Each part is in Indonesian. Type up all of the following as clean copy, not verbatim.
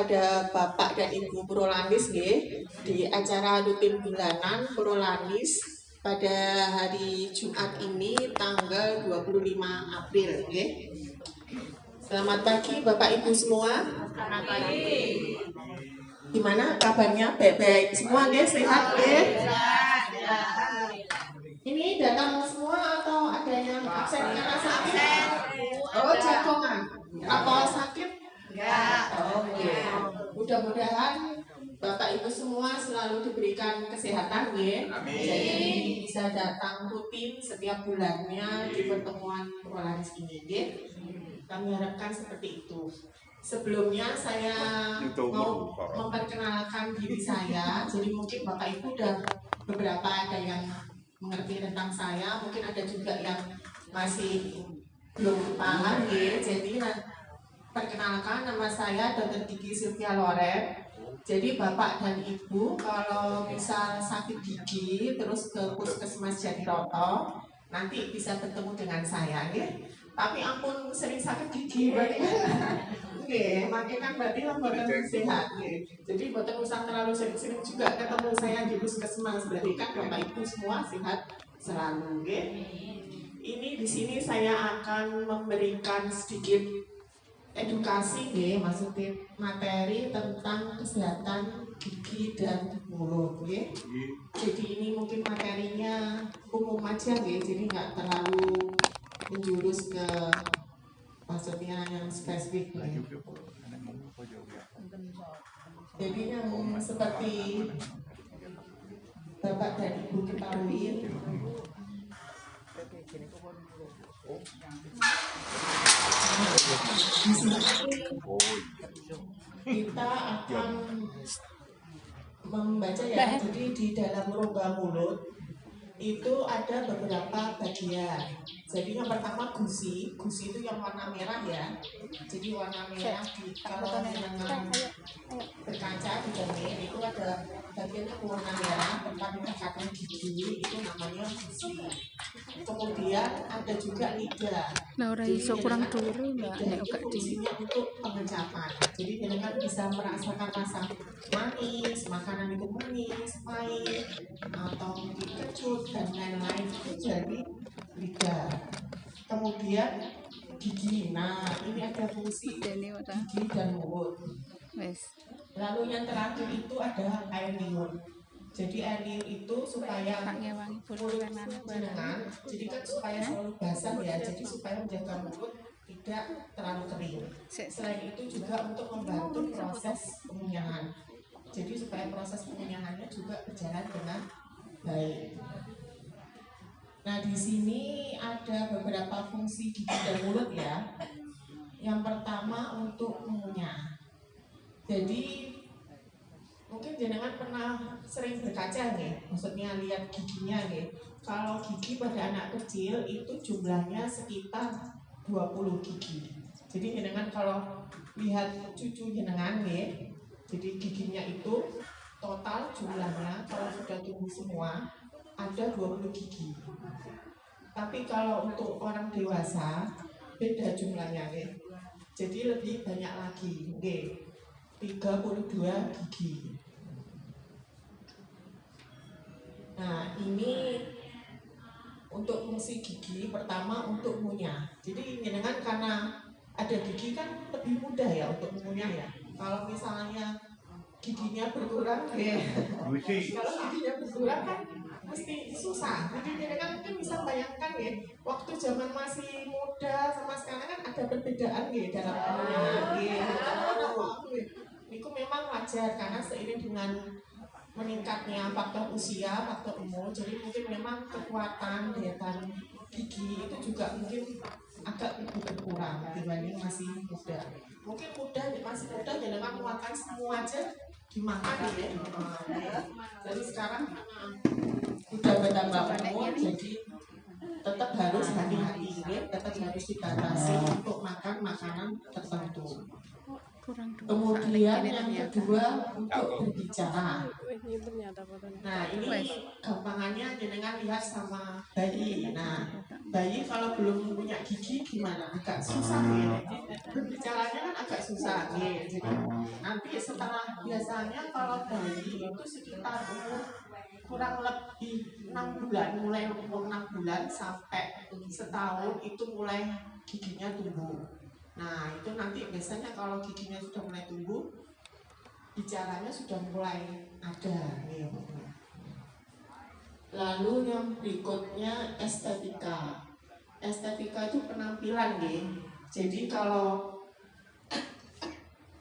kepada Bapak dan Ibu Prolanis nggih di acara rutin bulanan Prolanis pada hari Jumat ini tanggal 25 April nggih. Selamat pagi Bapak Ibu semua. Selamat pagi. Gimana kabarnya? Baik-baik semua nggih, sehat nggih? Ini datang semua atau ada yang absen karena sakit? Oh, jagongan. Apa sakit? Enggak. Oke. Mudah-mudahan Bapak Ibu semua selalu diberikan kesehatan ya. Jadi bisa datang rutin setiap bulannya di pertemuan Prolanis ini ya. Kami harapkan seperti itu. Sebelumnya saya mau memperkenalkan diri saya. Jadi mungkin Bapak Ibu udah beberapa ada yang mengerti tentang saya, mungkin ada juga yang masih belum paham ya. Jadi perkenalkan, nama saya Dr. Gigi Sylvia Loren. Jadi Bapak dan Ibu kalau misal sakit gigi terus ke Puskesmas Jatiroto nanti bisa bertemu dengan saya ya. Tapi ampun sering sakit gigi berarti oke, makanya kan berarti lembaga sehat ya. Jadi buat usah terlalu sering-sering juga ketemu saya di Puskesmas, berarti kan Bapak Ibu semua sehat selalu ya. Ini di sini saya akan memberikan sedikit edukasi ya, maksudnya materi tentang kesehatan gigi dan mulut ya. Jadi ini mungkin materinya umum aja ya, jadi nggak terlalu menjurus ke maksudnya yang spesifik ya. Jadi yang seperti Bapak dan Ibu ketahui, kita akan membaca ya. Jadi di dalam rongga mulut itu ada beberapa bagian. Jadi yang pertama gusi itu yang warna merah ya. Jadi warna merah di kalau dengan berkaca di cermin itu ada bagian yang warna merah tempat ikatan gigi, itu namanya gusi. Kemudian ada juga lidah. Jadi kurang dulu mbak, itu fungsinya untuk pengecapan. Jadi kalian bisa merasakan rasa manis, makanan itu manis, pahit, atau mungkin kecut dan lain-lain itu jadi lidah. Kemudian gigi. Nah, ini ada fungsi gigi dan mulut. Lalu yang terakhir itu ada air liur. Jadi air liur itu supaya mulut jenengan, jadi kan supaya selalu basah ya, jadi supaya menjaga mulut tidak terlalu kering. Selain itu juga untuk membantu proses pengunyahan. Jadi supaya proses pengunyahannya juga berjalan dengan baik. Nah di sini ada beberapa fungsi gigi dan mulut ya. Yang pertama untuk mengunyah. Jadi mungkin jenengan pernah sering berkaca nih, maksudnya lihat giginya nih. Kalau gigi pada anak kecil itu jumlahnya sekitar 20 gigi. Jadi jenengan kalau lihat cucu jenengan nih, jadi giginya itu total jumlahnya kalau sudah tumbuh semua ada 20 gigi. Tapi kalau untuk orang dewasa beda jumlahnya nih. Jadi lebih banyak lagi nih. 32 gigi. Nah ini untuk fungsi gigi pertama untuk mengunyah. Jadi jenengan karena ada gigi kan lebih mudah ya untuk mengunyah ya. Kalau misalnya giginya berkurang ya, kalau giginya berkurang kan mesti susah. Jadi jenengan mungkin bisa bayangkan ya, waktu zaman masih muda sama sekarang kan ada perbedaan ya dalam mengunyah. Itu memang wajar karena seiring dengan meningkatnya faktor usia, faktor umur, jadi mungkin memang kekuatan daya tahan gigi itu juga mungkin agak berkurang dibanding masih muda. Mungkin masih muda jangan makan semua aja dimakan ya. Jadi sekarang udah bertambah umur, jadi tetap harus hati-hati ya, tetap harus dibatasi untuk makan makanan tertentu. kurang dua. Kemudian yang kedua untuk berbicara. Nah ini gampangannya jenengan lihat sama bayi. Nah bayi kalau belum punya gigi gimana? Agak susah ya. Berbicaranya kan agak susah ya. Jadi nanti setelah biasanya kalau bayi itu sekitar umur kurang lebih 6 bulan, mulai umur 6 bulan sampai setahun itu mulai giginya tumbuh. Nah itu nanti biasanya kalau giginya sudah mulai tumbuh, bicaranya sudah mulai ada nih. Lalu yang berikutnya estetika. Estetika itu penampilan nih. Jadi kalau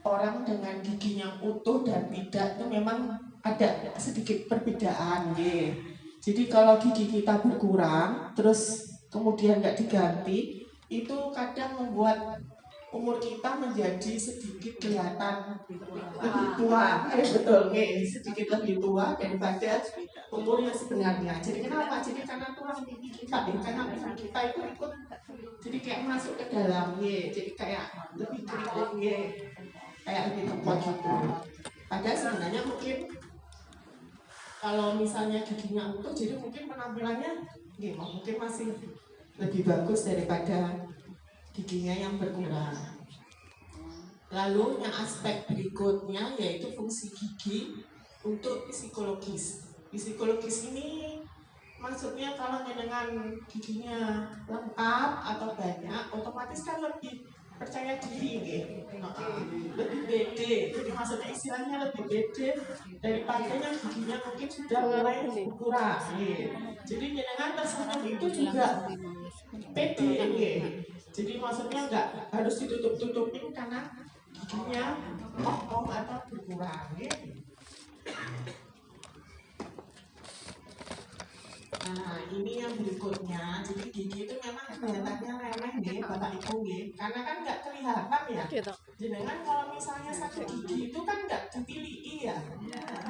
orang dengan giginya utuh dan tidak itu memang ada sedikit perbedaan nih. Jadi kalau gigi kita berkurang terus kemudian nggak diganti, itu kadang membuat umur kita menjadi sedikit kelihatan lebih tua, betul nih, sedikit lebih tua daripada umurnya sebenarnya. Jadi kenapa? Jadi karena tulang gigi kita, karena tulang kita itu ikut, jadi kayak masuk ke dalam, jadi kayak lebih kering, kayak lebih tepot gitu. Padahal sebenarnya mungkin kalau misalnya giginya utuh, jadi mungkin penampilannya, mungkin masih lebih bagus daripada giginya yang berkurang. Lalu yang aspek berikutnya yaitu fungsi gigi untuk psikologis. Psikologis ini maksudnya kalau dengan giginya lengkap atau banyak, otomatis kan lebih percaya diri, lebih pede. Jadi maksudnya istilahnya lebih pede daripada yang giginya mungkin sudah mulai berkurang. Jadi dengan tersenyum itu juga pede, jadi maksudnya nggak harus ditutup-tutupin karena giginya potong atau berkurang. Nah ini yang berikutnya, jadi gigi itu memang kelihatannya remeh nih Bapak Ibu karena kan nggak kelihatan ya. Jenengan kalau misalnya sakit gigi itu kan nggak dipilih ya.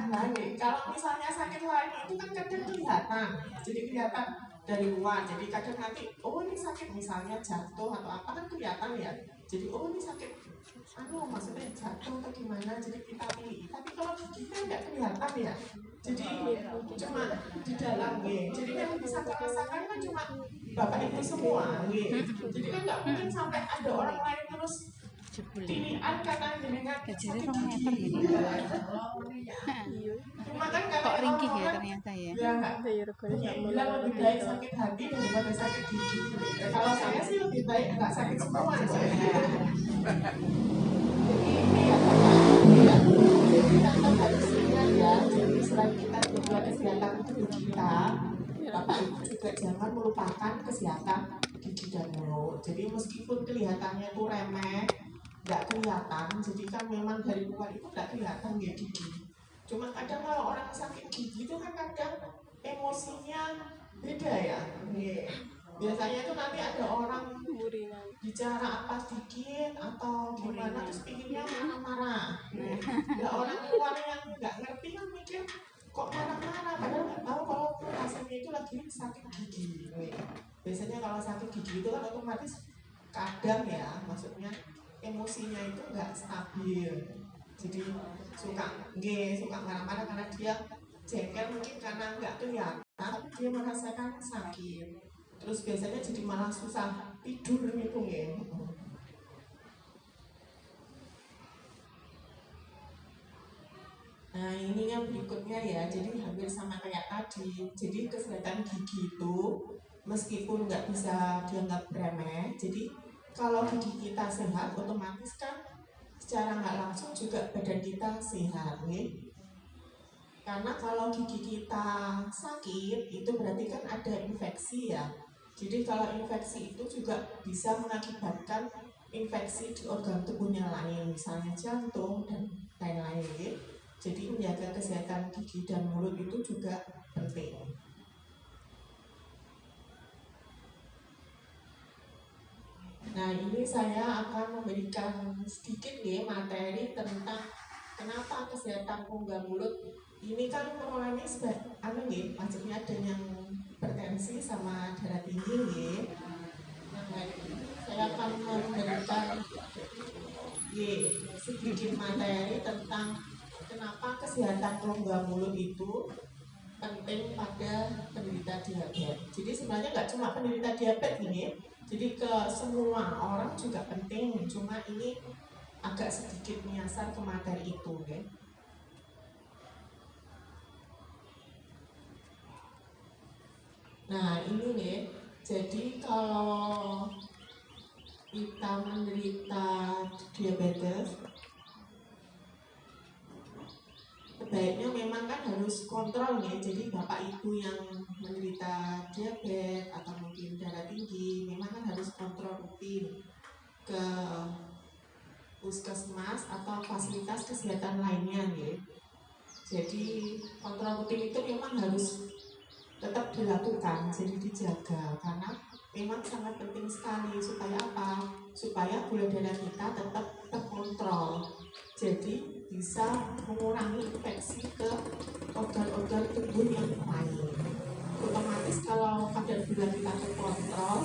Nah kalau misalnya sakit lain itu kan kadang kelihatan, jadi kelihatan dari luar. Jadi kadang nanti ini sakit misalnya jatuh atau apa kan kelihatan ya. Jadi ini sakit maksudnya jatuh atau gimana, jadi kita pilih. Tapi kalau gigi kan nggak kelihatan ya, jadi cuma di dalam jadi yang bisa merasakan kan cuma Bapak Ibu semua jadi kan nggak mungkin sampai ada orang lain terus pilihan karena jenengan sakit gigi. Cuma kan Kok ringkih ya ternyata ya. Bilang lebih baik sakit hati daripada sakit gigi. Kalau saya sih lebih baik nggak sakit semua. Jadi kita harus ingat ya. Jadi selain kita jaga kesehatan gigi kita, Bapak Ibu juga jangan melupakan kesehatan gigi dan mulut. Jadi meskipun kelihatannya itu remeh, nggak kelihatan, jadi kan memang dari luar itu nggak kelihatan ya gigi. Cuma kadang kalau orang sakit gigi itu kan kadang emosinya beda ya. Biasanya itu nanti ada orang bicara apa sedikit atau gimana terus pinginnya marah-marah. Ya orang luar yang nggak ngerti kan mikir kok marah-marah, padahal nggak tahu kalau rasanya itu lagi sakit gigi. Biasanya kalau sakit gigi itu kan otomatis kadang ya, maksudnya emosinya itu nggak stabil. Jadi suka marah-marah karena dia jengkel mungkin karena nggak kelihatan, tapi dia merasakan sakit. Terus biasanya jadi malah susah tidur gitu ya. Nah ini yang berikutnya ya, jadi hampir sama kayak tadi. Jadi kesehatan gigi itu meskipun nggak bisa dianggap remeh, jadi kalau gigi kita sehat otomatis kan secara nggak langsung juga badan kita sehat nih. Karena kalau gigi kita sakit itu berarti kan ada infeksi ya. Jadi kalau infeksi itu juga bisa mengakibatkan infeksi di organ tubuhnya lain, misalnya jantung dan lain-lain. Jadi menjaga kesehatan gigi dan mulut itu juga penting. Nah ini saya akan memberikan sedikit materi tentang kenapa kesehatan rongga mulut ini kan perolehnya maksudnya ada yang hipertensi sama darah tinggi Nah hari ini saya akan memberikan sedikit materi tentang kenapa kesehatan rongga mulut itu penting pada penderita diabetes. Jadi sebenarnya nggak cuma penderita diabetes ini, jadi ke semua orang juga penting. Cuma ini agak sedikit menyasar ke materi itu, ya. Nah ini nih, jadi kalau kita menderita diabetes, sebaiknya memang kan harus kontrol nih. Jadi bapak ibu yang menderita diabetes atau mungkin darah tinggi, memang kan harus kontrol rutin ke puskesmas atau fasilitas kesehatan lainnya nih. Jadi kontrol rutin itu memang harus tetap dilakukan, jadi dijaga, karena memang sangat penting sekali. Supaya apa? Supaya gula darah kita tetap terkontrol, jadi bisa mengurangi infeksi ke organ-organ tubuh yang lain. Otomatis kalau kadar gula kita terkontrol,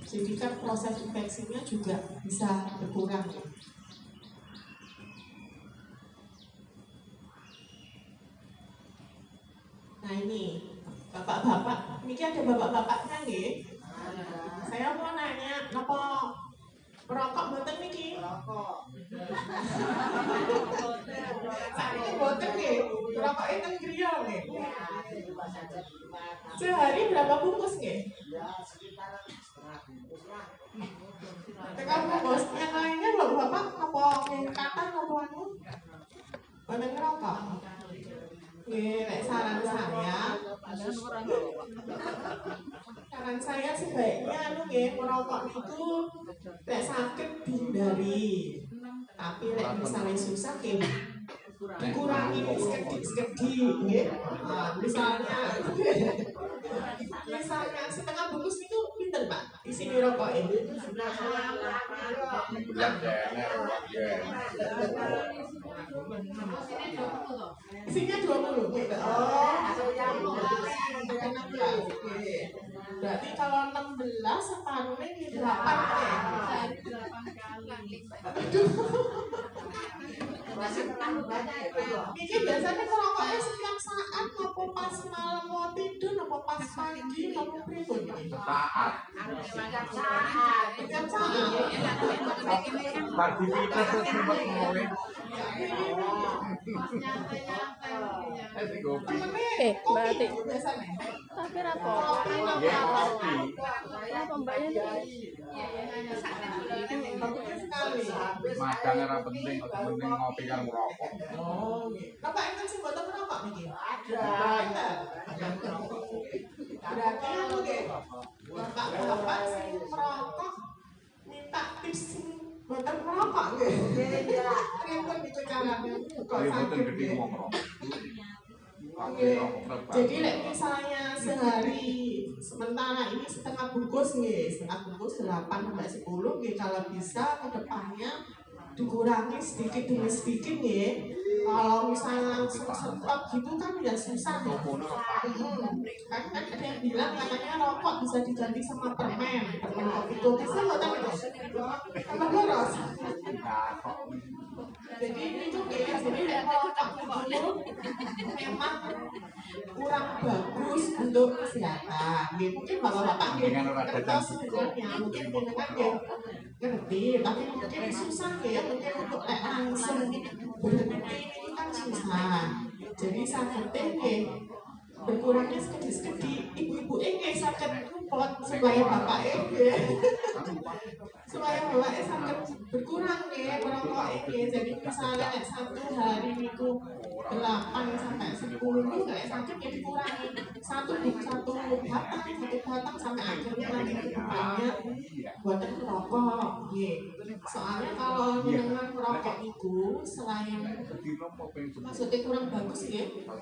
jadi kan proses infeksinya juga bisa berkurang. Nah ini bapak-bapak, ini ada bapak-bapaknya nih. Saya mau nanya, apa merokok mboten niki? Merokok. Saya mboten nih, merokok itu griya nih. Sehari berapa bungkus nih? Ya sekitar setengah bungkus lah. Setengah bungkus. Yang lainnya loh bapak, apa ngingkatan apa anu? Mboten ngerokok. Saran saya sebaiknya merokok itu sakit dihindari, tapi misalnya susah dikurangi sedikit. Misalnya setengah bungkus itu pinter Pak isi rokok ini. Isinya 20 gitu. Oh, berarti kalau 16 separuhnya di 8 ya. Ini biasanya merokoknya setiap saat, apa pas malam mau tidur, apa pas pagi, apa pribun? Setiap saat. Pagi kita sempat ngomongin. Berarti tapi apa? Apa mbaknya Makan era penting, penting ngopi kan merokok. Oh, bapak itu sih buat merokok nih? Ada. Berarti aku deh, bapak sih merokok minta tips buat merokok nih. Ribet itu caranya. Kok sakit nih? Jadi misalnya sehari sementara ini setengah bungkus nih, setengah bungkus 8 sampai 10 nih, kalau bisa ke depannya dikurangi sedikit demi sedikit nih. Kalau misalnya langsung stop gitu kan ya susah ya. Kan ada yang bilang katanya rokok bisa diganti sama permen kopi itu bisa nggak tahu itu? Sama boros. Jadi itu ya, jadi rokok itu memang kurang bagus untuk kesehatan. Mungkin bapak-bapak kertas sebenarnya mungkin dengan ngerti, tapi mungkin susah ya, mungkin untuk langsung berhenti ini kan susah. Jadi sangat penting berkurangnya sedikit-sedikit. Ibu-ibu ini sakit rumput supaya bapak supaya bapaknya sakit berkurang merokok ini. Jadi misalnya satu hari itu 8 sampai 10 itu sakit dikurangi satu batang sampai akhirnya nanti kedepannya buatan merokok. Soalnya kalau dengan merokok itu selain maksudnya kurang bagus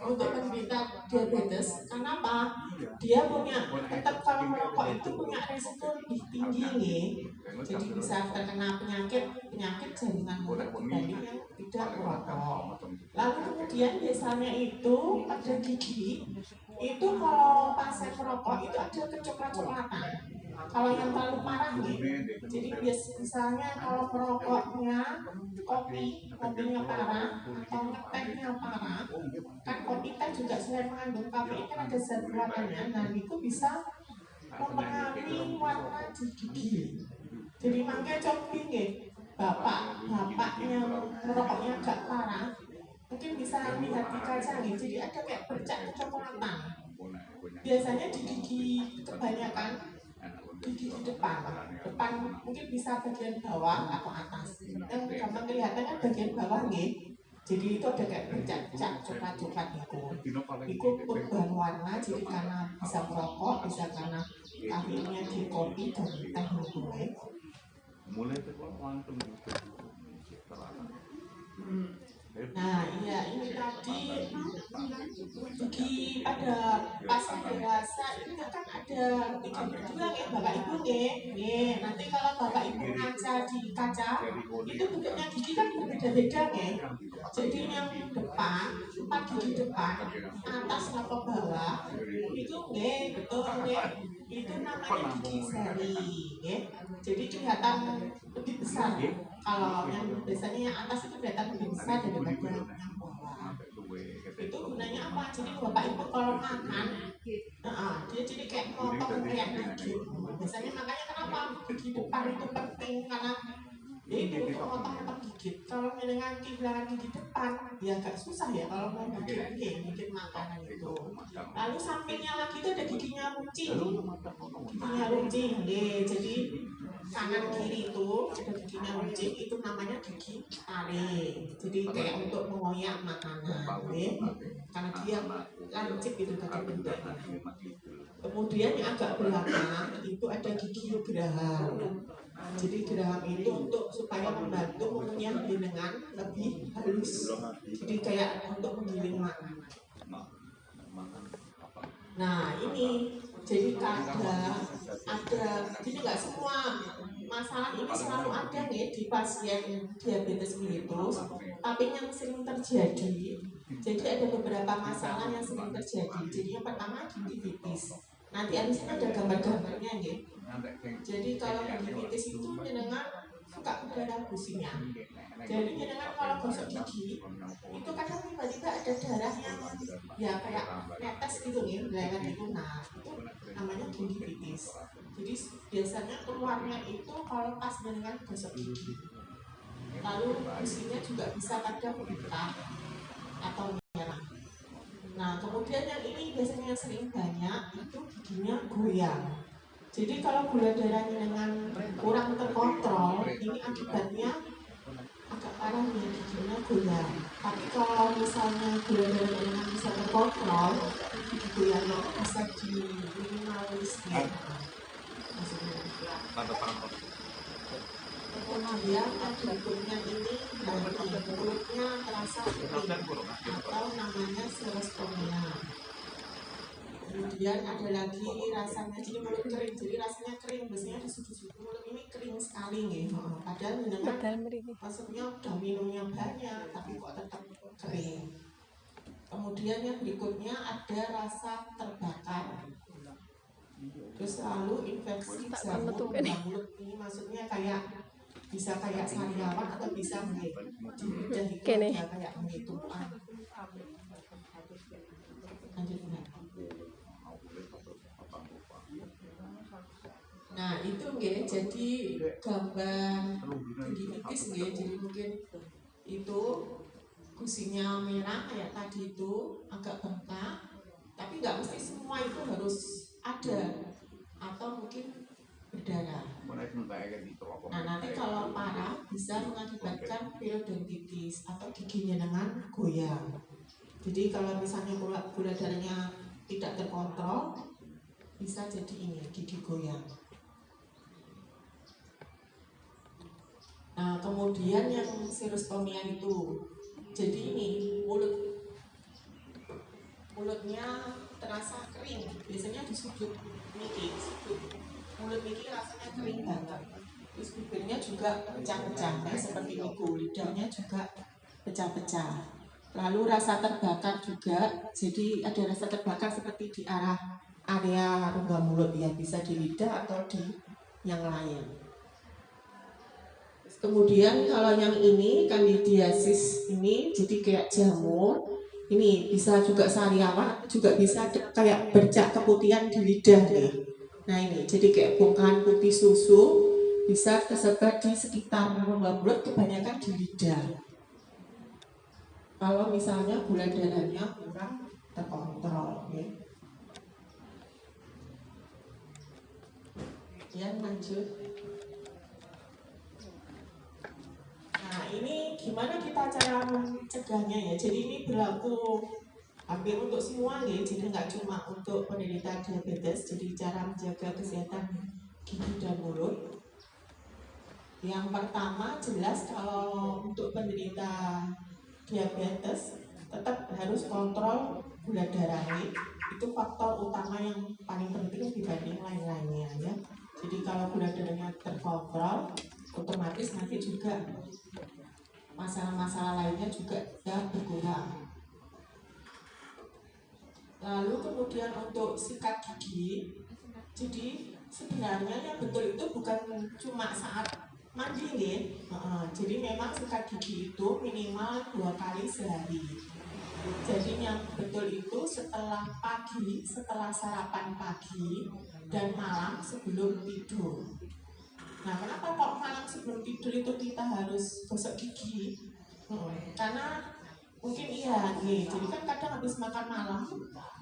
untuk penderita diabetes. Kenapa? Dia punya tetap kalau merokok itu punya resiko lebih tinggi jadi bisa terkena penyakit jaringan mulut dibanding yang tidak merokok. Lalu kemudian biasanya itu pada gigi itu kalau pasien merokok itu ada kecoklat-coklatan. Kalau yang terlalu parah nih, jadi misalnya kalau merokoknya kopinya parah atau ngetehnya parah, kan kopi teh juga selain mengandung kafein kan ada zat guananya, nah itu bisa mempengaruhi warna di gigi. Jadi makanya coba nih, bapak yang merokoknya agak parah, mungkin bisa lihat di kaca nih, jadi ada kayak bercak kecoklatan. Biasanya di gigi kebanyakan di gigi depan mungkin bisa bagian bawah atau atas. Yang gampang kelihatan kan bagian bawah nih. Jadi itu ada kayak bercak coklat itu perubahan warna, jadi karena bisa merokok, bisa karena kafeinnya di kopi dan teh mulai. Nah iya, ini tadi gigi pada pasien dewasa ini kan ada juga ya bapak ibu nih. Nanti kalau bapak ibu ngaca di kaca itu bentuknya gigi kan berbeda-beda nih. Jadi yang depan 4 gigi depan atas atau bawah itu betul itu namanya gigi seri jadi kelihatan lebih besar. Kalau yang biasanya yang atas itu kelihatan lebih besar daripada yang bawah. Itu gunanya apa? Jadi bapak ibu kalau makan dia jadi kayak motong kayak nugget. Biasanya makanya kenapa gigi depan itu penting, karena itu untuk motong gigit. Kalau dengan kehilangan gigi depan ya agak susah ya kalau mau gigit makanan itu. Lalu sampingnya lagi itu ada giginya runcing jadi kanan kiri itu ada giginya runcing, itu namanya gigi taring. Jadi kayak untuk mengoyak makanan karena dia lancip itu tadi bentuknya. Kemudian yang agak belakang itu ada gigi geraham. Jadi geraham itu untuk supaya membantu mengunyah dengan lebih halus. Jadi kayak untuk menggiling makanan. Nah ini jadi ada jadi nggak semua masalah ini selalu ada nih di pasien diabetes mellitus, tapi yang sering terjadi. Jadi ada beberapa masalah yang sering terjadi. Jadi yang pertama gingivitis. Nanti abisnya ada gambar-gambarnya nih. Jadi kalau gingivitis itu mendengar suka berdarah gusinya. Jadi mendengar kalau gosok gigi itu kadang tiba-tiba ada darah yang ya kayak netes gitu nih, lewat itu. Nah itu namanya gingivitis. Jadi biasanya keluarnya itu kalau pas mendengar gosok gigi. Lalu gusinya juga bisa kadang hitam atau merah. Nah kemudian yang ini biasanya yang sering banyak itu giginya goyang. Jadi kalau gula darahnya dengan kurang terkontrol, ini akibatnya agak parah nih, giginya goyang. Tapi kalau misalnya gula darahnya dengan bisa terkontrol, gigi goyangnya bisa diminimalisir. Maksudnya kemudian berikutnya ini mulutnya terasa kering atau namanya serostomia. Kemudian ada lagi rasanya, jadi mulut kering, jadi rasanya kering, biasanya di sudut mulut ini kering sekali nih. Padahal mendengar maksudnya udah minumnya banyak, tapi kok tetap kering. Kemudian yang berikutnya ada rasa terbakar. Terus lalu infeksi jamur mulut, ini maksudnya kayak bisa kayak sariawan atau bisa di lidah itu kayak menitupan. Lanjut. Nah itu jadi gambar gingivitis jadi mungkin itu gusinya merah kayak tadi itu agak bengkak, tapi nggak mesti semua itu harus ada atau mungkin berdarah. Nah nanti kalau parah bisa mengakibatkan periodontitis atau giginya dengan goyang. Jadi kalau misalnya gula darahnya tidak terkontrol bisa jadi ini gigi goyang. Nah kemudian yang serostomia itu jadi ini mulutnya terasa kering, biasanya di sudut mulut Miki rasanya kering banget. Terus bibirnya juga pecah-pecah seperti itu, lidahnya juga pecah-pecah. Lalu rasa terbakar juga, jadi ada rasa terbakar seperti di arah area rongga mulut ya, bisa di lidah atau di yang lain. Kemudian kalau yang ini candidiasis ini jadi kayak jamur, ini bisa juga sariawan, juga bisa kayak bercak keputihan di lidah nih. Nah ini jadi kayak bongkahan putih susu, bisa tersebar di sekitar rongga mulut, kebanyakan di lidah. Kalau misalnya gula darahnya kurang terkontrol, ya. Kemudian lanjut. Nah ini gimana kita cara mencegahnya ya? Jadi ini berlaku hampir untuk semua ya, jadi nggak cuma untuk penderita diabetes. Jadi cara menjaga kesehatan gigi dan mulut. Yang pertama jelas kalau untuk penderita diabetes tetap harus kontrol gula darahnya, itu faktor utama yang paling penting dibanding lain-lainnya ya. Jadi kalau gula darahnya terkontrol, otomatis nanti juga masalah-masalah lainnya juga ya berkurang. Lalu kemudian untuk sikat gigi, jadi sebenarnya yang betul itu bukan cuma saat mandi nih. Jadi memang sikat gigi itu minimal 2 kali sehari. Jadi yang betul itu setelah pagi, setelah sarapan pagi, dan malam sebelum tidur. Nah, kenapa kok malam sebelum tidur itu kita harus gosok gigi? Karena mungkin iya nih, jadi kan kadang habis makan malam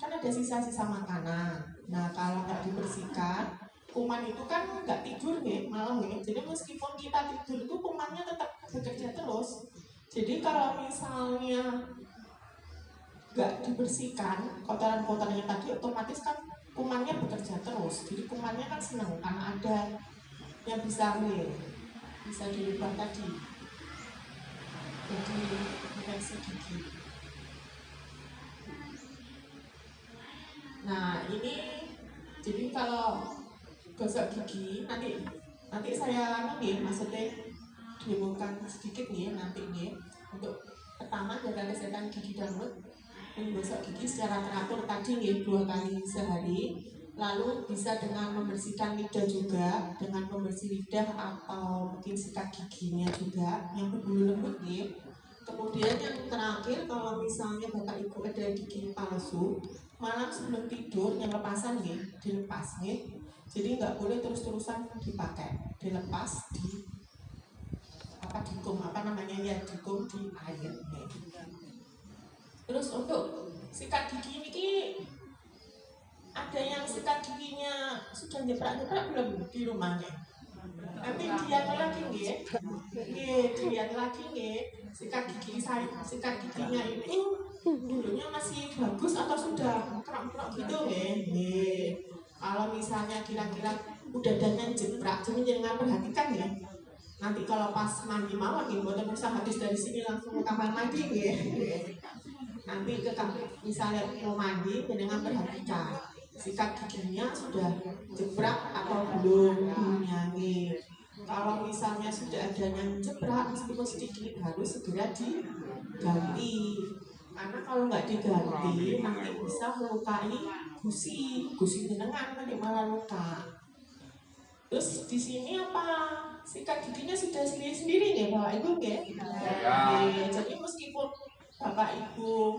kan ada sisa-sisa makanan. Nah, kalau nggak dibersihkan, kuman itu kan nggak tidur nih malam nih. Jadi meskipun kita tidur itu kumannya tetap bekerja terus. Jadi kalau misalnya nggak dibersihkan kotoran-kotoran yang tadi, otomatis kan kumannya bekerja terus. Jadi kumannya kan senang karena ada yang bisa dirubah tadi jadi infeksi gigi. Nah ini jadi kalau gosok gigi nanti saya maksudnya diumumkan sedikit nih nanti nih. Untuk pertama jaga kesehatan gigi dan mulut, menggosok gigi secara teratur tadi nih 2 kali sehari. Lalu bisa dengan membersihkan lidah juga, dengan membersih lidah atau mungkin sikat giginya juga yang berbulu lembut nih. Kemudian yang terakhir, kalau misalnya bapak ibu ada gigi palsu, malam sebelum tidur yang lepasan nih, dilepas nih. Jadi nggak boleh terus-terusan dipakai, dilepas dikum dikum di air nih. Terus untuk sikat gigi ini ada yang sikat giginya sudah nyeprak belum di rumahnya? Nanti dilihat lagi dilihat lagi sikat giginya ini bulunya masih bagus atau sudah kerok-kerok gitu nih. Kalau misalnya kira-kira udah dandan jeprak, jangan perhatikan ya. Nanti kalau pas mandi malam buat bisa habis dari sini langsung ke kamar mandi Nanti ke misalnya mau mandi, dengan perhatikan sikat giginya sudah jeprak atau belum nih. Kalau misalnya sudah ada yang jeprak meskipun sedikit, harus segera diganti. Karena kalau nggak diganti nanti bisa melukai gusi jenengan, nanti malah luka. Terus di sini apa sikat giginya sudah sendiri nih Bapak Ibu ya? Jadi meskipun Bapak Ibu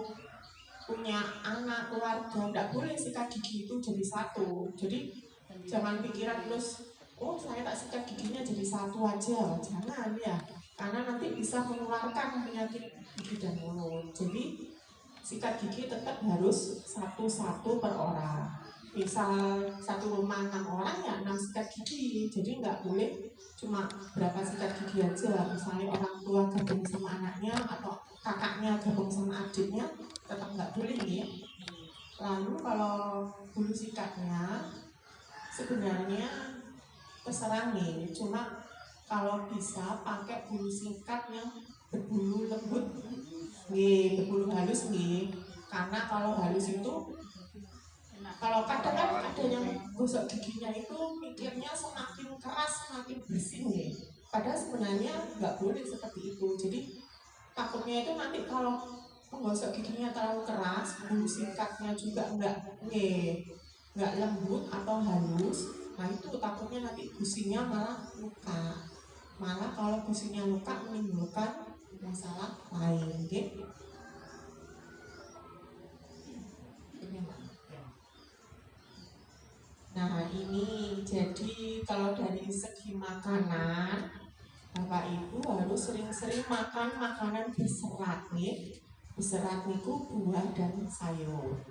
punya anak, keluarga, tidak boleh sikat gigi itu jadi satu. Jadi jangan pikiran terus, oh saya tak sikat giginya jadi satu aja, jangan ya. Karena nanti bisa menularkan penyakit gigi dan mulut. Jadi sikat gigi tetap harus satu-satu per orang. Misal satu rumah 6 orang ya 6 sikat gigi. Jadi nggak boleh cuma berapa sikat gigi aja. Misalnya orang tua gabung sama anaknya atau kakaknya gabung sama adiknya, tetap nggak boleh ya. Lalu kalau bulu sikatnya sebenarnya terserah nih, cuma kalau bisa pakai bulu sikat yang berbulu lembut berbulu halus karena kalau halus itu, kalau kadang kan ada yang gosok giginya itu mikirnya semakin keras semakin bersih padahal sebenarnya nggak boleh seperti itu. Jadi takutnya itu nanti kalau menggosok giginya terlalu keras, bulu sikatnya juga enggak nggak lembut atau halus, nah itu takutnya nanti gusinya malah luka. Malah kalau gusinya luka menimbulkan masalah lain, gitu. Nah ini jadi kalau dari segi makanan, Bapak Ibu harus sering-sering makan makanan berserat nih. Berserat niku buah dan sayur.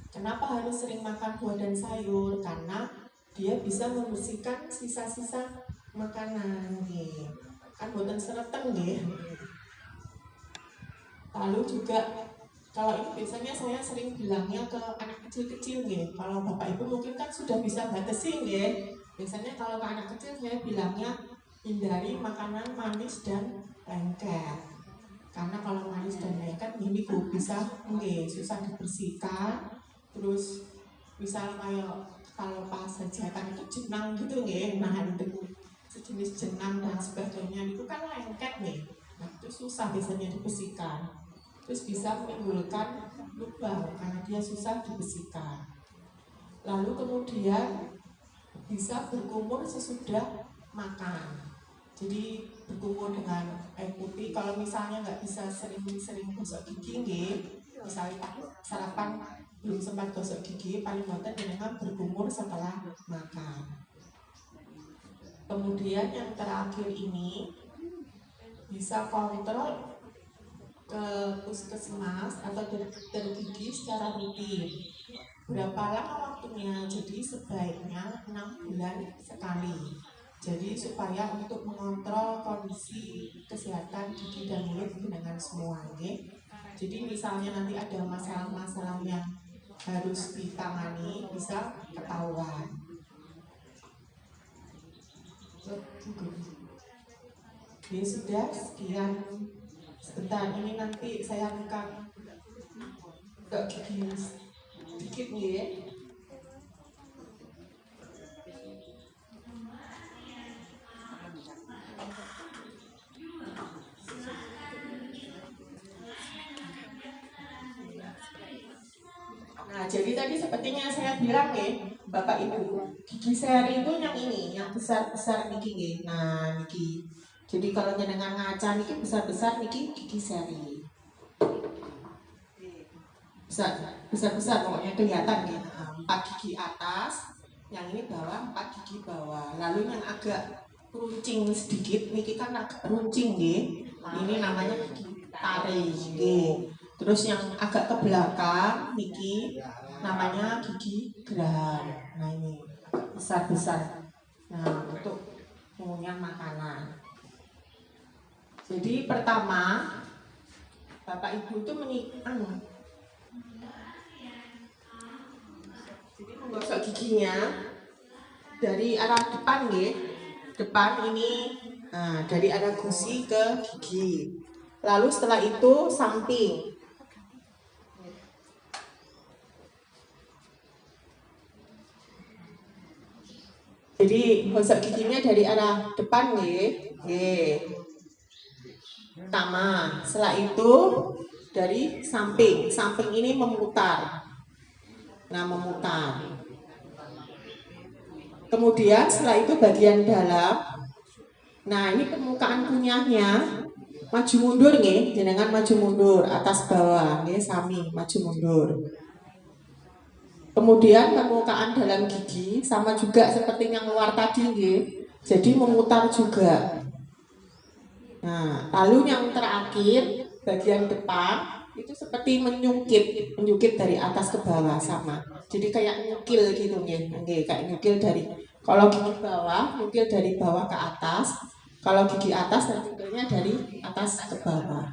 Kenapa harus sering makan buah dan sayur? Karena dia bisa membersihkan sisa-sisa makanan nih. Kan boten sereteng nih. Lalu juga kalau ini biasanya saya sering bilangnya ke anak kecil-kecil nih. Kalau Bapak Ibu mungkin kan sudah bisa batasi nih. Biasanya kalau ke anak kecil saya bilangnya hindari makanan manis dan lengket. Karena kalau manis dan lengket ini bisa susah dibersihkan. Terus misal kayak kalau pas hajatan itu jenang gitu nggih, nah itu sejenis jenang dan sebagainya itu kan lengket nih. Nah itu susah biasanya dibersihkan. Terus bisa menimbulkan lubang karena dia susah dibersihkan. Lalu kemudian bisa berkumur sesudah makan. Jadi berkumur dengan air putih. Kalau misalnya nggak bisa sering-sering gosok gigi nggih, misalnya sarapan belum sempat gosok gigi, paling banter dengan berkumur setelah makan. Kemudian yang terakhir ini bisa kontrol ke puskesmas atau dokter gigi secara rutin. Berapa lama waktunya? Jadi sebaiknya 6 bulan sekali. Jadi supaya untuk mengontrol kondisi kesehatan gigi dan mulut dengan semua, okay? Jadi misalnya nanti ada masalah-masalah yang harus ditangani bisa ketahuan. Oke, sudah sekian. Sebentar, ini nanti saya angkat ke gigi sedikit nih ya. Nah, jadi tadi sepertinya saya bilang ya, Bapak Ibu, gigi seri itu yang ini, yang besar-besar niki nggih. Nah, niki. Jadi kalau dengan ngaca niki besar-besar niki gigi seri. Besar-besar pokoknya kelihatan nih. 4 gigi atas, yang ini bawah, 4 gigi bawah. Lalu yang agak runcing sedikit niki kan agak runcing nggih. Ini namanya gigi taring nggih. Terus yang agak ke belakang niki namanya gigi geraham. Nah ini besar-besar. Nah untuk mengunyah makanan. Jadi pertama Bapak Ibu itu jadi menggosok giginya dari arah depan nggih. Depan ini dari arah gusi ke gigi. Lalu setelah itu samping. Jadi gosok giginya dari arah depan nggih. Pertama, setelah itu dari samping. Samping ini memutar. Nah, memutar. Kemudian setelah itu bagian dalam. Nah, ini permukaan kunyahnya maju mundur nggih, jenengan maju mundur atas bawah nggih, sami maju mundur. Kemudian permukaan dalam gigi sama juga seperti yang luar tadi nggih. Jadi memutar juga. Nah, lalu yang terakhir bagian depan itu seperti menyungkit dari atas ke bawah sama. Jadi kayak nyukil gitu nggih. Nggih, kayak nyukil dari kalau gigi bawah, nyukil dari bawah ke atas. Kalau gigi atas nyukilnya dari atas ke bawah.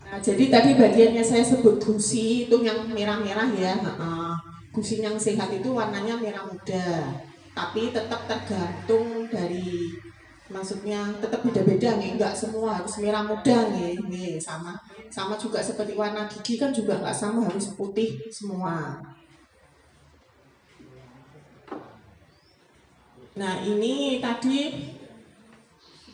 Nah, jadi tadi bagiannya saya sebut gusi itu yang merah-merah ya. Gusi yang sehat itu warnanya merah muda, tapi tetap tergantung dari, maksudnya tetap beda-beda nih, nggak semua harus merah muda nih, sama juga seperti warna gigi kan juga nggak sama harus putih semua. Nah ini tadi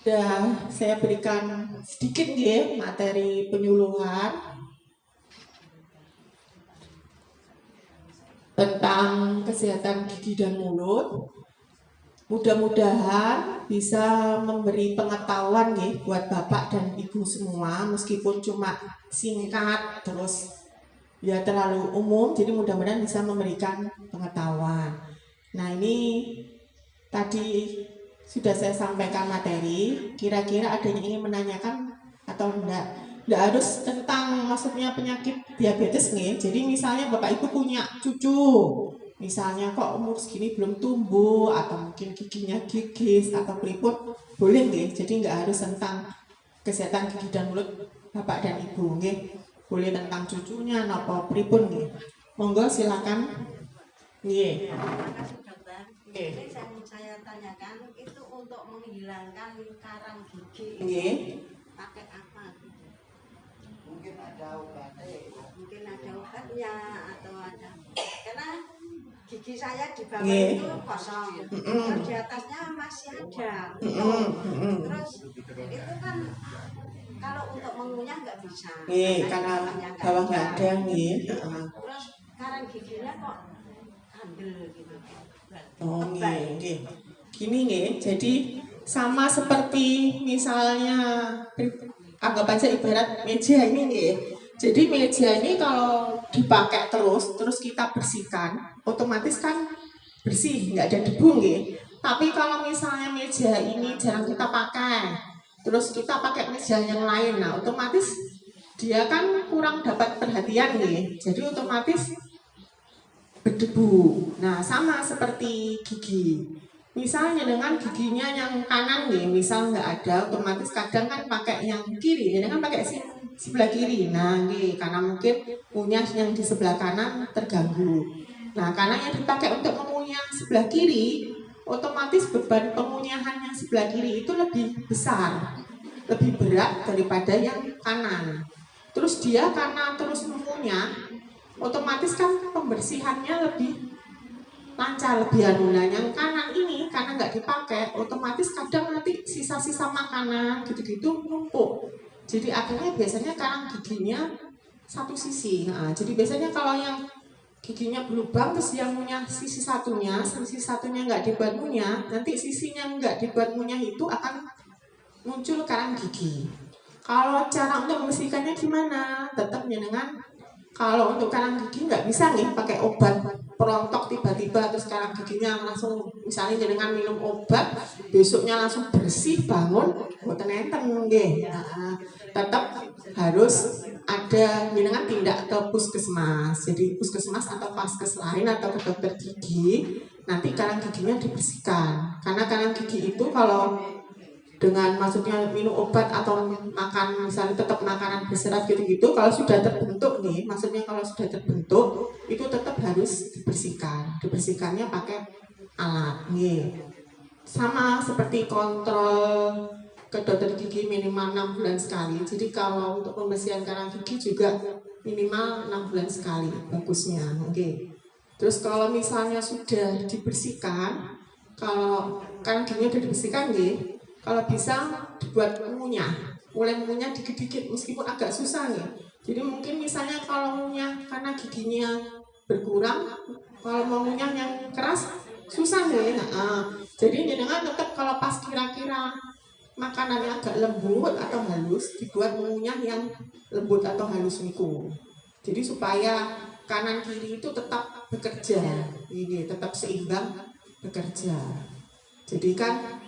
sudah saya berikan sedikit ya materi penyuluhan tentang kesehatan gigi dan mulut. Mudah-mudahan bisa memberi pengetahuan ya buat Bapak dan Ibu semua, meskipun cuma singkat terus ya terlalu umum, jadi mudah-mudahan bisa memberikan pengetahuan. Nah, ini tadi sudah saya sampaikan materi, kira-kira ada yang ingin menanyakan atau enggak? Enggak harus tentang maksudnya penyakit diabetes nih. Jadi misalnya Bapak Ibu punya cucu, misalnya kok umur segini belum tumbuh atau mungkin giginya gigis atau keriput, boleh nih. Jadi enggak harus tentang kesehatan gigi dan mulut Bapak dan Ibu nih. Boleh tentang cucunya atau keriput nih. Monggo silakan. Nih. Terima kasih dokter. Oke. Ini saya tanyakan itu untuk menghilangkan karang gigi Nggih. pakai apa? Mungkin ada obatnya. Mungkin ada obatnya atau ada karena gigi saya di bawah Nggih. itu kosong, Mm-mm. terus di atasnya masih ada. Terus itu kan kalau untuk mengunyah nggak bisa. Nih, karena bawah nggak ada nih. Terus karang giginya kok ambil gitu. Oh, nggih. Gini nggih, jadi sama seperti misalnya anggap aja ibarat meja ini nggih. Jadi meja ini kalau dipakai terus kita bersihkan, otomatis kan bersih, nggak ada debu nggih. Tapi kalau misalnya meja ini jarang kita pakai, terus kita pakai meja yang lain, nah otomatis dia kan kurang dapat perhatian nih. Jadi otomatis berdebu. Nah, sama seperti gigi. Misalnya dengan giginya yang kanan nih, misal nggak ada, otomatis kadang kan pakai yang kiri, ya kan pakai sebelah kiri. Nah, nih, karena mungkin punya yang di sebelah kanan terganggu. Nah, karena yang dipakai untuk mengunyah sebelah kiri, otomatis beban pengunyahan yang sebelah kiri itu lebih besar, lebih berat daripada yang kanan. Terus dia karena terus mengunyah, otomatis kan pembersihannya lebih lancar, lebih anulah. Yang kanan ini karena nggak dipakai, otomatis kadang nanti sisa-sisa makanan gitu-gitu numpuk. Jadi akhirnya biasanya karang giginya satu sisi. Nah, jadi biasanya kalau yang giginya berlubang terus yang punya sisi satunya nggak dibuat ngunyah, nanti sisinya nggak dibuat ngunyah itu akan muncul karang gigi. Kalau cara untuk membersihkannya gimana? Tetap dengan kalau untuk karang gigi nggak bisa nih pakai obat perontok tiba-tiba terus karang giginya langsung misalnya dengan minum obat besoknya langsung bersih bangun boten enten nggih. Nah, tetap harus ada jenengan tindak ke puskesmas. Jadi puskesmas atau paskes lain atau ke dokter gigi nanti karang giginya dibersihkan. Karena karang gigi itu kalau dengan maksudnya minum obat atau makan misalnya tetap makanan berserat gitu-gitu, kalau sudah terbentuk nih, maksudnya kalau sudah terbentuk itu tetap harus dibersihkannya pakai alat nih. Sama seperti kontrol ke dokter gigi minimal 6 bulan sekali. Jadi kalau untuk pembersihan karang gigi juga minimal 6 bulan sekali bagusnya. Oke. Terus kalau misalnya sudah dibersihkan, kalau karang giginya sudah dibersihkan nih, kalau bisa dibuat mengunyah, mulai mengunyah dikit-dikit meskipun agak susah nih. Jadi mungkin misalnya kalau mengunyah karena giginya berkurang, kalau mau mengunyah yang keras susah nih. Nah, jadi jangan tetap kalau pas kira-kira makanannya agak lembut atau halus, dibuat mengunyah yang lembut atau halus niku. Jadi supaya kanan kiri itu tetap bekerja, ini tetap seimbang bekerja. Jadi kan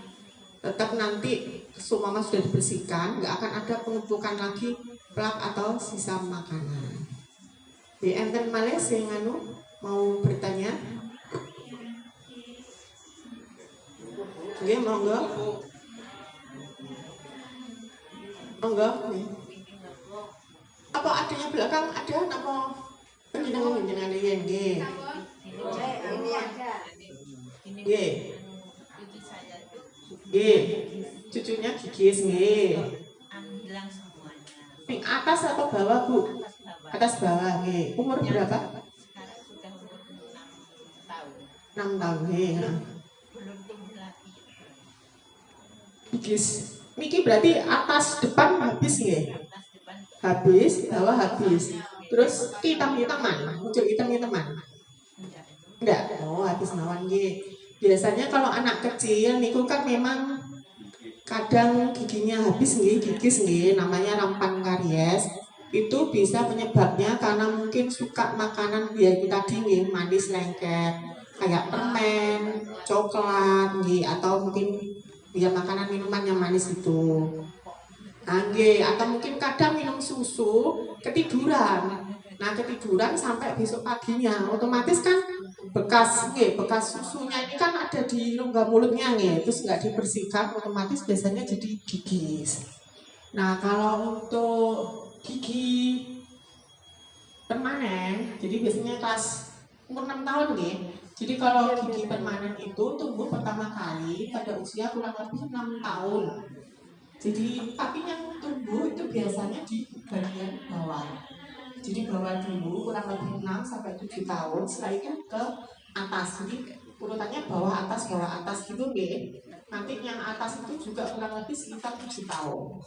tetap nanti seumpama sudah dibersihkan, nggak akan ada penumpukan lagi plak atau sisa makanan. Di enten malih sing anu mau bertanya? Nggih, monggo. Monggo. Apa adanya belakang ada nama penjenengan yen nggih. Ini ada. Nggih. Nggih. Cucunya gigis nggih. Hilang semuanya. Ping atas atau bawah, Bu? Atas bawah. Atas bawah nggih. Umur berapa? Sekarang sudah umur 6 tahun. 6 tahun nggih. Belum tumbuh lagi. Gigis Niki berarti atas depan habis ya? Atas depan Habis, bawah habis. Terus hitam-hitaman, muncul hitam-hitaman. enggak. Enggak, oh habis nawan nggih. Biasanya kalau anak kecil niku kan memang kadang giginya habis nggih, gigis nggih, namanya rampan karies. Itu bisa penyebabnya karena mungkin suka makanan ya itu tadi nggih, manis lengket, kayak permen, coklat nggih, atau mungkin ya makanan minuman yang manis itu. Nggih, atau mungkin kadang minum susu ketiduran. Nah, ketiduran sampai besok paginya, otomatis kan bekas susunya ini kan ada di rongga mulutnya nggih, terus nggak dibersihkan, otomatis biasanya jadi gigis. Nah, kalau untuk gigi permanen, jadi biasanya kelas umur 6 tahun nggih. Jadi kalau gigi permanen itu tumbuh pertama kali pada usia kurang lebih 6 tahun. Jadi tapi yang tumbuh itu biasanya di bagian bawah. Jadi bawah dulu kurang lebih 6 sampai 7 tahun, setelah itu ke atas. Jadi urutannya bawah atas gitu nggih. Nanti yang atas itu juga kurang lebih sekitar 7 tahun.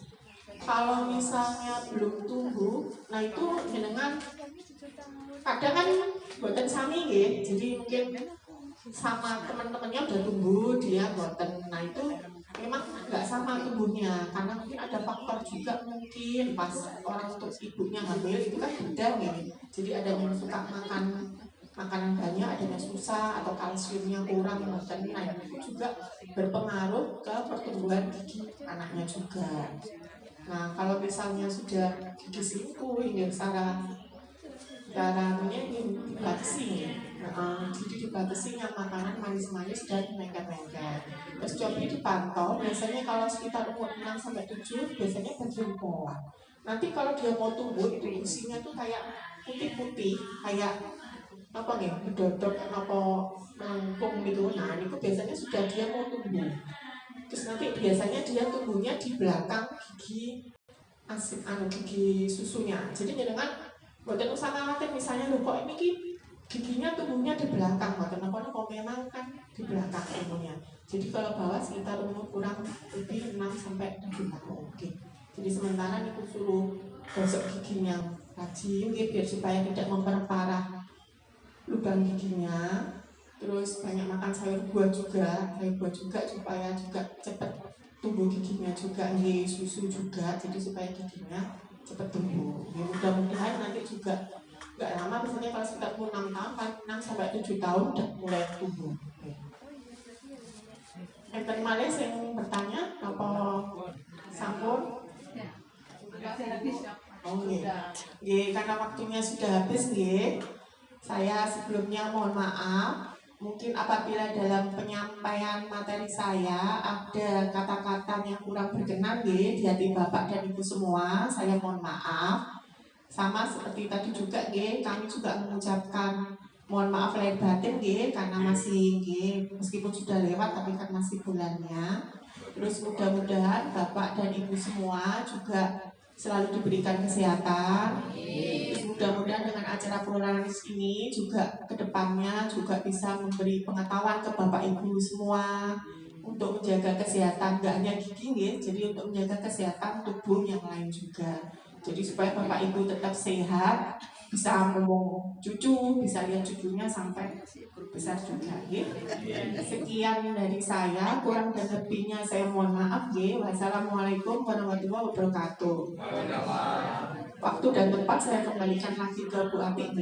Kalau misalnya belum tumbuh, nah itu jenengan kadang kan boten sami nggih. Jadi mungkin sama teman-temannya udah tumbuh, dia boten. Nah itu memang nggak sama tumbuhnya karena mungkin ada faktor juga, mungkin pas orang untuk ibunya hamil itu kan beda nih. Jadi ada yang suka makan makanan banyak, ada yang susah atau kalsiumnya kurang boten. Nah itu juga berpengaruh ke pertumbuhan gigi anaknya juga. Nah kalau misalnya sudah gigi siku ini caranya ini dibatasi, jadi dibatasi yang makanan manis-manis dan lengket-lengket. Terus coba dipantau, biasanya kalau sekitar umur 6 sampai 7 biasanya bagian bawah. Nanti kalau dia mau tumbuh itu isinya tuh kayak putih-putih, kayak apa nih, dodok apa melengkung gitu. Nah itu biasanya sudah dia mau tumbuh. Terus nanti biasanya dia tumbuhnya di belakang gigi gigi susunya. Jadi dengan buatan usah khawatir misalnya loh kok ini giginya tumbuhnya di belakang, kenapa kok memang kan di belakang tumbuhnya. Jadi kalau bawah sekitar umur kurang lebih 6 sampai 7 tahun. Oke. Jadi sementara itu suruh gosok giginya rajin biar supaya tidak memperparah lubang giginya. Terus banyak makan sayur buah juga supaya juga cepat tumbuh giginya juga, susu juga, jadi supaya giginya cepat tumbuh. Ya, mudah-mudahan nanti juga nggak lama, biasanya kalau sekitar 6 tahun, 6 sampai 7 tahun udah mulai tumbuh. Enten malih yang bertanya apa sampun? Oh nggih, karena waktunya sudah habis nggih. Saya sebelumnya mohon maaf. Mungkin apabila dalam penyampaian materi saya ada kata-kata yang kurang berkenan di hati Bapak dan Ibu semua, saya mohon maaf. Sama seperti tadi juga kami juga mengucapkan mohon maaf lahir batin karena masih meskipun sudah lewat tapi kan masih bulannya. Terus mudah-mudahan Bapak dan Ibu semua juga selalu diberikan kesehatan. Terus mudah-mudahan dengan acara pluralis ini juga kedepannya juga bisa memberi pengetahuan ke Bapak Ibu semua untuk menjaga kesehatan, gak hanya gigi jadi untuk menjaga kesehatan tubuh yang lain juga. Jadi supaya Bapak Ibu tetap sehat, bisa ngomong cucu, bisa lihat cucunya sampai besar juga. Sekian dari saya, kurang dan lebihnya saya mohon maaf. Wassalamualaikum warahmatullahi wabarakatuh. Waktu dan tempat saya kembalikan lagi ke Bu Apik.